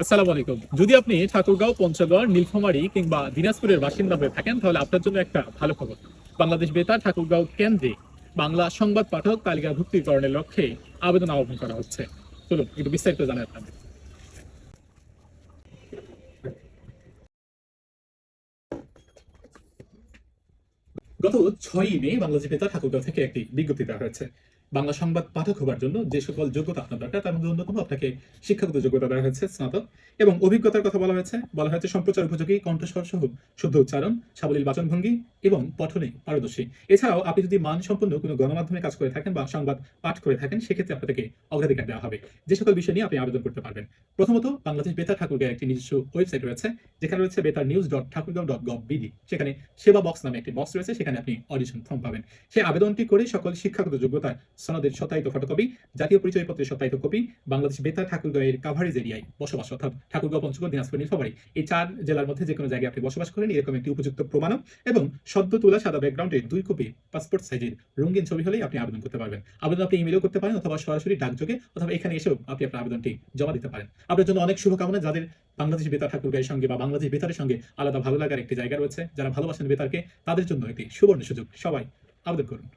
আসসালামু আলাইকুম। যদি আপনি ঠাকুরগাঁও, পঞ্চগড়, নীলফামারী কিংবা দিনাজপুরের বাসিন্দা হয়ে থাকেন, তাহলে আপনার জন্য একটা ভালো খবর। বাংলাদেশ বেতার ঠাকুরগাঁও কেন্দ্রে বাংলা সংবাদ পাঠক তালিকাভুক্তিকরণের লক্ষ্যে আবেদন আহ্বান করা হচ্ছে। চলুন একটু বিস্তারিত জানাই আপনাদের। গত 6ই মে বাংলাদেশ বেতার ঠাকুরগাঁও থেকে একটি বিজ্ঞপ্তি দেওয়া হয়েছে। বাংলা সংবাদ পাঠক হবার জন্য যে সকল যোগ্যতা আপনার দরকার তার মধ্যে অন্যতম আপনাকে শিক্ষাগত যোগ্যতা দেওয়া হয়েছে স্নাতক, এবং অভিজ্ঞতার কথা বলা হয়েছে সম্প্রচার উপযোগী কণ্ঠস্বর সহ শুদ্ধ উচ্চারণ, সাবলীল বাচনভঙ্গি এবং পঠনে পারদর্শী। এছাড়াও আপনি যদি মানসম্পন্ন কোনো গণমাধ্যমে কাজ করে থাকেন বা সংবাদ পাঠ করে থাকেন, সেক্ষেত্রে আপনাকে অগ্রাধিকার দেওয়া হবে। যে সকল বিষয় নিয়ে আপনি আবেদন করতে পারবেন: প্রথমত, বাংলাদেশ বেতার ঠাকুরগাঁও একটি নিজস্ব ওয়েবসাইট রয়েছে, যেখানে রয়েছে বেতার news dot Thakurgaon dot gov BD. সেখানে সেবা বক্স নামে একটি বক্স রয়েছে, সেখানে আপনি অডিশন ফর্ম পাবেন। সেই আবেদনটি করে সকল শিক্ষাগত যোগ্যতার সনদের সত্যায়িত ফটোকপি, জাতীয় পরিচয়পত্রের সত্যায়িত কপি, বাংলাদেশ বেতার ঠাকুরগাঁওয়ের কাভারেজ এরিয়ায় বসবাস অর্থাৎ ঠাকুরগাঁও, পঞ্চগড়, দিনাজপুর, নীলফামারী এই 4 জেলার মধ্যে যে কোনো জায়গায় আপনি বসবাস করেন এরকম একটি উপযুক্ত প্রমাণ, এবং সদ্য তোলা সাদা ব্যাকগ্রাউন্ডের 2 কপি পাসপোর্ট সাইজের রঙিন ছবি হলেই আপনি আবেদন করতে পারবেন। আবেদন আপনি ইমেলও করতে পারেন অথবা সরাসরি ডাকযোগে অথবা এখানে এসেও আপনি আপনার আবেদনটি জমা দিতে পারেন। আপনার জন্য অনেক শুভকামনা, যাদের বাংলাদেশ বেতার ঠাকুরগাঁওয়ের সঙ্গে বা বাংলাদেশ বেতারের সঙ্গে আলাদা ভালো লাগার একটি জায়গা রয়েছে, যারা ভালোবাসেন বেতারকে, তাদের জন্য একটি সুবর্ণ সুযোগ। সবাই আবেদন করুন।